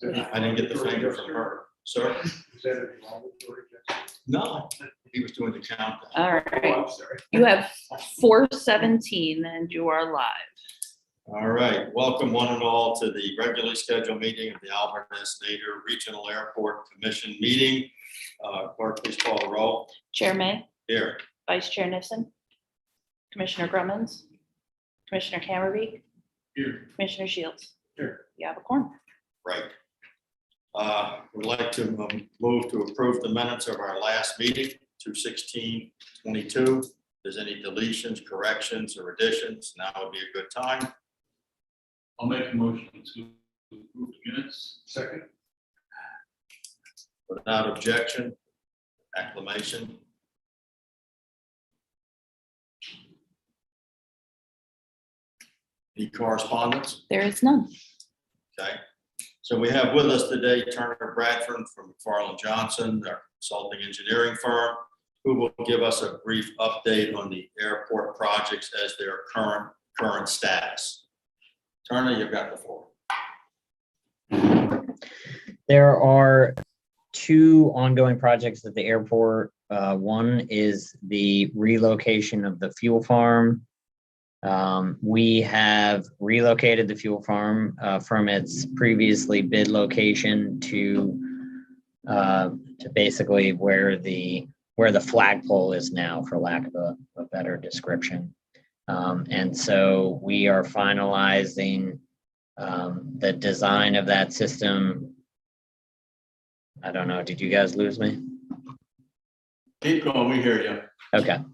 I didn't get the finger from her. Sir? Is that a laboratory test? No, he was doing the countdown. All Oh, right, I'm sorry. you have 4:17 and you are live. All right, welcome one and all to the regularly scheduled meeting of the Albert S. Nader Regional Airport Commission meeting. Clerk, please call the roll. Chair May, Here. Vice Chair Nissen, Commissioner Grummons, Commissioner Cammerby, Here. Commissioner Shields. Here. You have a quorum. Right. Would like to move to approve the minutes of our last meeting, 2/16/22. If there's any deletions, corrections, or additions, now would be a good time. I'll make a motion to approve the minutes. Second. Without objection, acclamation. Any correspondence? There is none. Okay. So we have with us today Turner Bradford from McFarland Johnson, our consulting engineering firm, who will give us a brief update on the airport projects as their current status. Turner, you've got the floor. There are two ongoing projects at the airport. One is the relocation of the fuel farm. We have relocated the fuel farm from its previously bid location to basically where the flagpole is now, for lack of a better description. And so we are finalizing the design of that system. I don't know, did you guys lose me? Keep going, we hear you. Okay.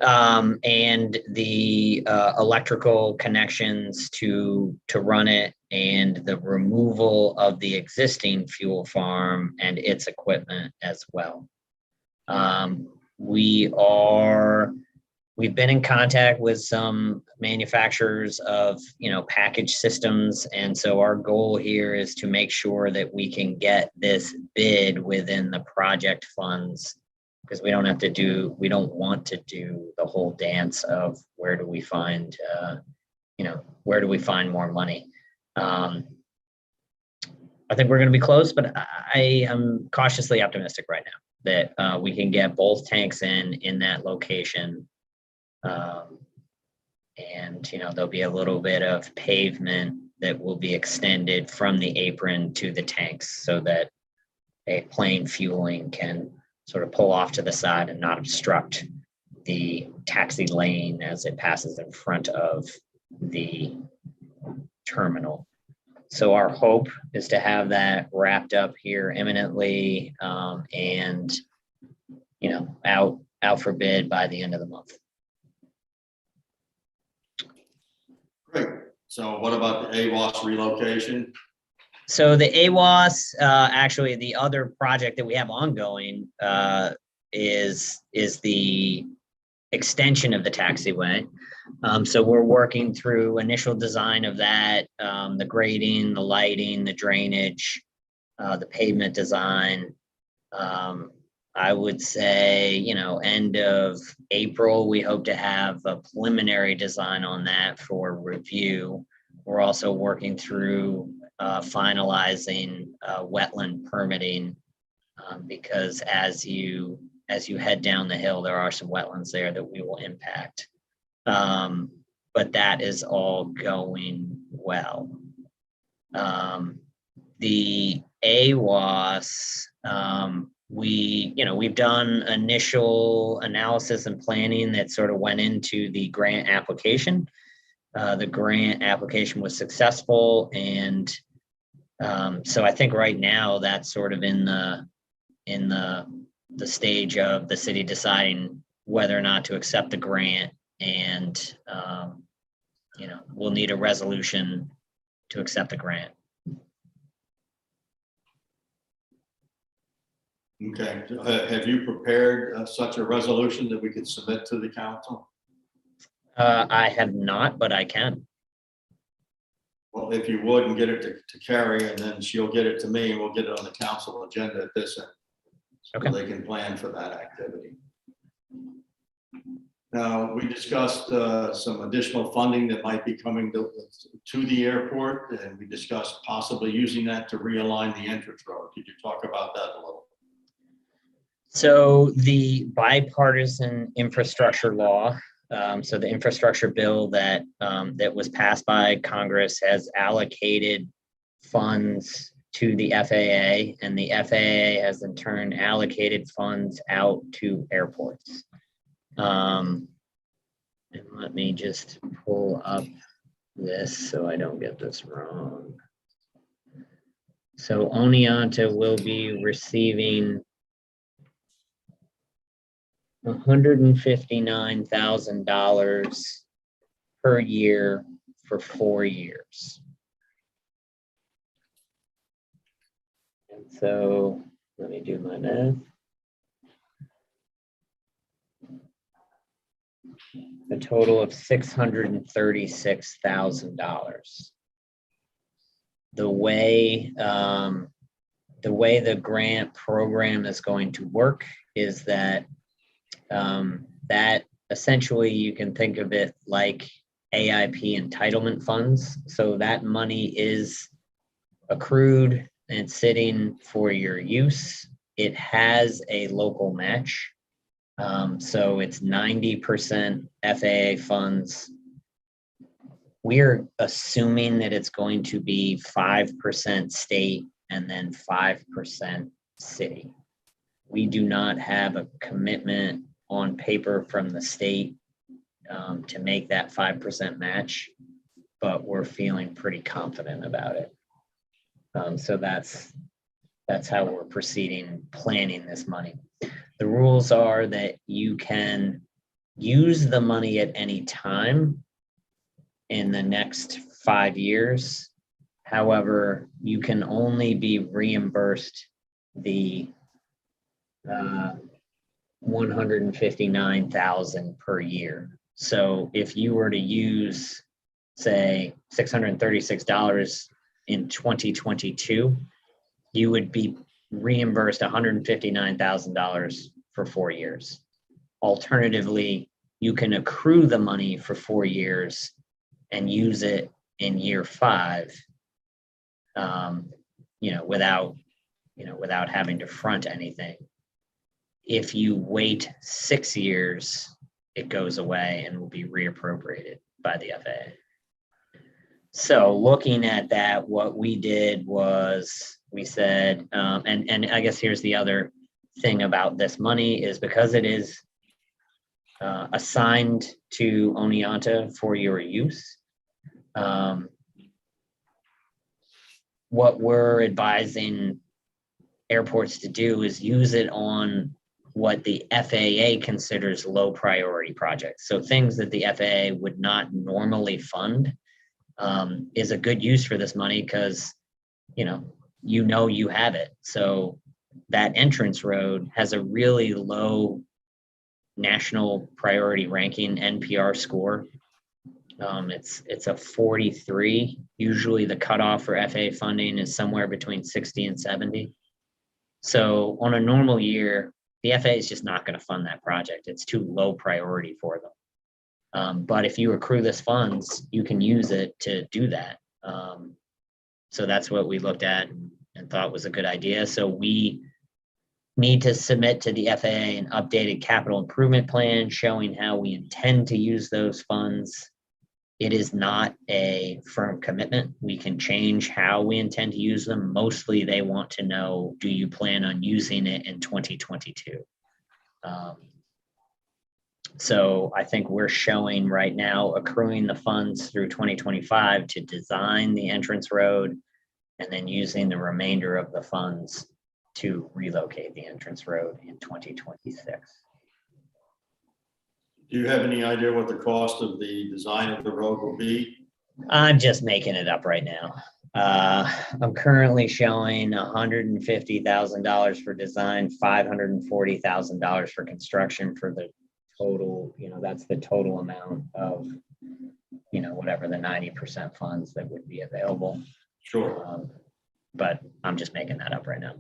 And the electrical connections to run it, and the removal of the existing fuel farm and its equipment as well. We've been in contact with some manufacturers of, package systems. And so our goal here is to make sure that we can get this bid within the project funds, because we don't want to do the whole dance of where do we find more money. I think we're going to be close, but I am cautiously optimistic right now that we can get both tanks in that location. And there'll be a little bit of pavement that will be extended from the apron to the tanks so that a plane fueling can sort of pull off to the side and not obstruct the taxi lane as it passes in front of the terminal. So our hope is to have that wrapped up here imminently, and out for bid by the end of the month. Great. So what about the AOS relocation? So the AOS, actually, the other project that we have ongoing is the extension of the taxiway. So we're working through initial design of that, the grading, the lighting, the drainage, the pavement design. I would say, end of April, we hope to have a preliminary design on that for review. We're also working through finalizing wetland permitting, because as you head down the hill, there are some wetlands there that we will impact. But that is all going well. The AOS, we've done initial analysis and planning that sort of went into the grant application. The grant application was successful, and so I think right now that's sort of in the stage of the city deciding whether or not to accept the grant, and we'll need a resolution to accept the grant. Okay. Have you prepared such a resolution that we could submit to the council? I have not, but I can. Well, if you would, and get it to Carrie, and then she'll get it to me, and we'll get it on the council agenda at this end. So Okay. they can plan for that activity. Now, we discussed some additional funding that might be coming to the airport, and we discussed possibly using that to realign the entrance road. Could you talk about that a little? So the bipartisan infrastructure law, so the infrastructure bill that was passed by Congress has allocated funds to the FAA, and the FAA has in turn allocated funds out to airports. And let me just pull up this so I don't get this wrong. So Oneonta will be receiving $159,000 per year for 4 years. And so let me do my math. A total of $636,000. The way the grant program is going to work is that that essentially you can think of it like AIP entitlement funds. So that money is accrued and sitting for your use. It has a local match. So it's 90% FAA funds. We're assuming that it's going to be 5% state and then 5% city. We do not have a commitment on paper from the state to make that 5% match, but we're feeling pretty confident about it. So that's how we're proceeding, planning this money. The rules are that you can use the money at any time in the next 5 years. However, you can only be reimbursed the $159,000 per year. So if you were to use, say, $636 in 2022, you would be reimbursed $159,000 for 4 years. Alternatively, you can accrue the money for 4 years and use it in year 5, without having to front anything. If you wait 6 years, it goes away and will be reappropriated by the FAA. So looking at that, what we did was we said, and I guess here's the other thing about this money is because it is assigned to Oneonta for your use. What we're advising airports to do is use it on what the FAA considers low priority projects. So things that the FAA would not normally fund is a good use for this money because, you have it. So that entrance road has a really low national priority ranking NPR score. It's a 43. Usually the cutoff for FAA funding is somewhere between 60 and 70. So on a normal year, the FAA is just not going to fund that project. It's too low priority for them. But if you accrue this funds, you can use it to do that. So that's what we looked at and thought was a good idea. So we need to submit to the FAA an updated capital improvement plan showing how we intend to use those funds. It is not a firm commitment. We can change how we intend to use them. Mostly they want to know, do you plan on using it in 2022? So I think we're showing right now accruing the funds through 2025 to design the entrance road and then using the remainder of the funds to relocate the entrance road in 2026. Do you have any idea what the cost of the design of the road will be? I'm just making it up right now. I'm currently showing $150,000 for design, $540,000 for construction for the total, that's the total amount of, whatever the 90% funds that would be available. Sure. But I'm just making that up right now.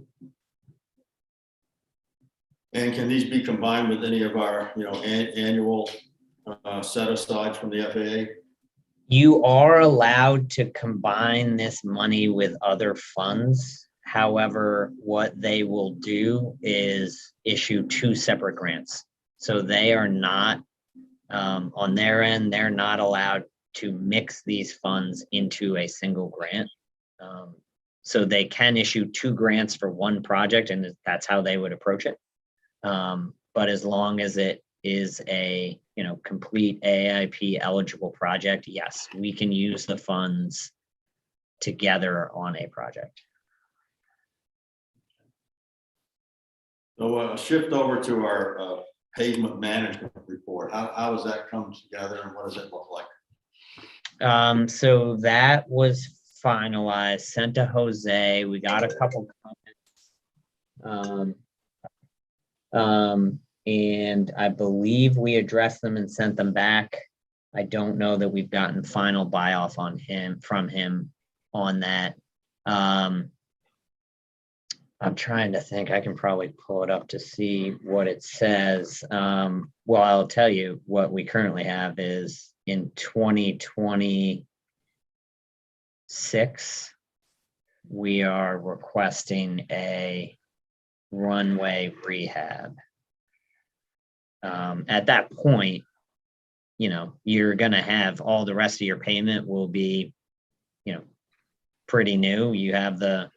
And can these be combined with any of our, annual set aside from the FAA? You are allowed to combine this money with other funds. However, what they will do is issue two separate grants. So they are not, on their end, they're not allowed to mix these funds into a single grant. So they can issue two grants for one project, and that's how they would approach it. But as long as it is a complete AIP eligible project, yes, we can use the funds together on a project. So shift over to our pavement management report. How does that come together and what does it look like? So that was finalized, sent to Jose. We got a couple comments. And I believe we addressed them and sent them back. I don't know that we've gotten final buy-off from him on that. I'm trying to think. I can probably pull it up to see what it says. Well, I'll tell you what we currently have is in 2026, we are requesting a runway rehab. At that point, you're going to have all the rest of your payment will be, pretty new. You have the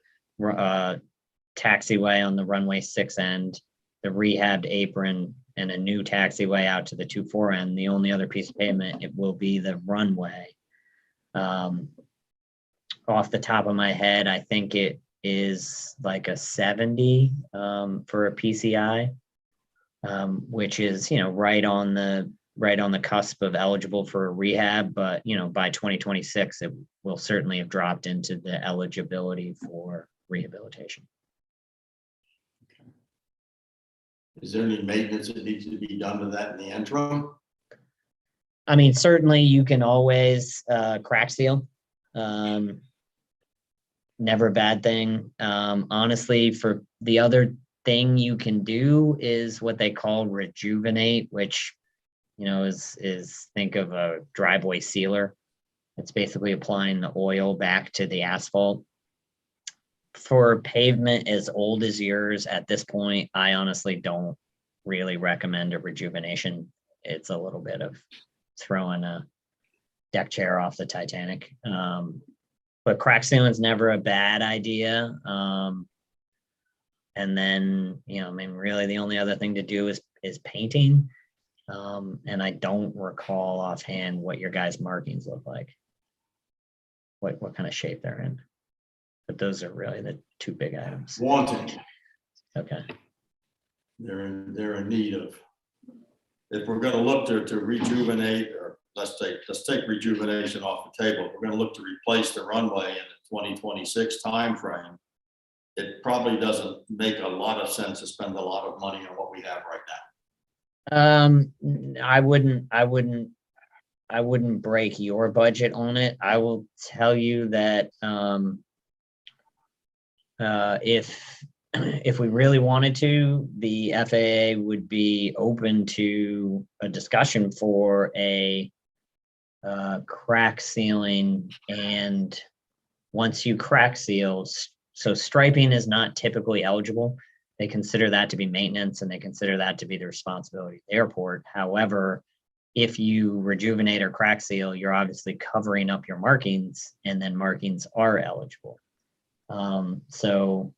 taxiway on the runway 6 end, the rehabbed apron, and a new taxiway out to the 2-4 end. The only other piece of pavement, it will be the runway. Off the top of my head, I think it is like a 70 for a PCI, which is right on the cusp of eligible for a rehab, but by 2026 it will certainly have dropped into the eligibility for rehabilitation. Is there any maintenance that needs to be done to that in the interim? I mean, certainly you can always crack seal. Never a bad thing. Honestly, for the other thing you can do is what they call rejuvenate, which is think of a driveway sealer. It's basically applying the oil back to the asphalt. For pavement as old as yours at this point, I honestly don't really recommend a rejuvenation. It's a little bit of throwing a deck chair off the Titanic. But crack sealing is never a bad idea. And then, really the only other thing to do is painting. And I don't recall offhand what your guys' markings look like. What kind of shape they're in. But those are really the two big items. Wanting. Okay. They're in need of, if we're going to look to rejuvenate, or let's take rejuvenation off the table. If we're going to look to replace the runway in the 2026 timeframe, it probably doesn't make a lot of sense to spend a lot of money on what we have right now. I wouldn't break your budget on it. I will tell you that if we really wanted to, the FAA would be open to a discussion for a crack sealing. And once you crack seal, so striping is not typically eligible. They consider that to be maintenance, and they consider that to be the responsibility of the airport. However, if you rejuvenate or crack seal, you're obviously covering up your markings, and then markings are eligible. So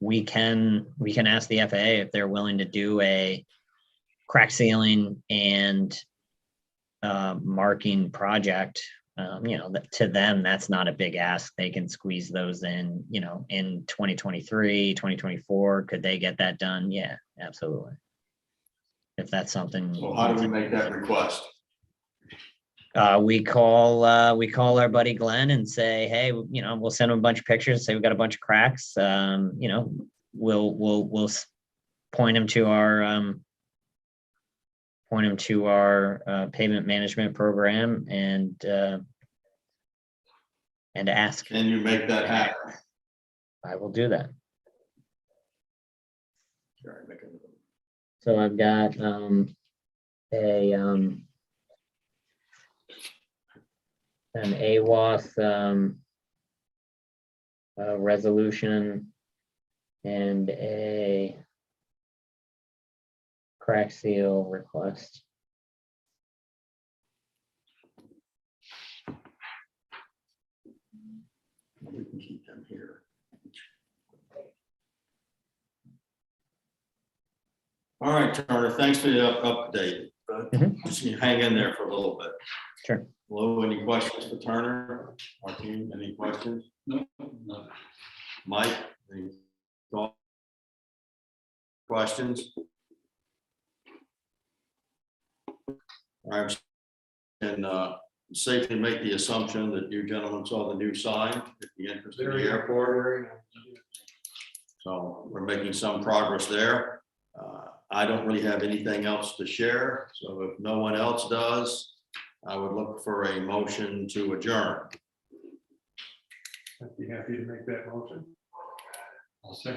we can ask the FAA if they're willing to do a crack sealing and marking project. To them, that's not a big ask. They can squeeze those in, in 2023, 2024. Could they get that done? Yeah, absolutely. If that's something. So how do we make that request? We call our buddy Glenn and say, hey, we'll send him a bunch of pictures, say we've got a bunch of cracks. We'll point him to our pavement management program and ask. Can you make that happen? I will do that. Sure, make it. So I've got an AWOS resolution and a crack seal request. We can keep them here. All right, Turner, thanks for the update. Mhm. Just hang in there for a little bit. Sure. Lou, any questions for Turner? Martine, any questions? No, no. Mike, any thoughts? Questions? I'm and safely make the assumption that you gentlemen saw the new sign at the entrance to the Very airport. Very nice. So we're making some progress there. I don't really have anything else to share. So if no one else does, I would look for a motion to adjourn. I'd be happy to make that motion. I'll second.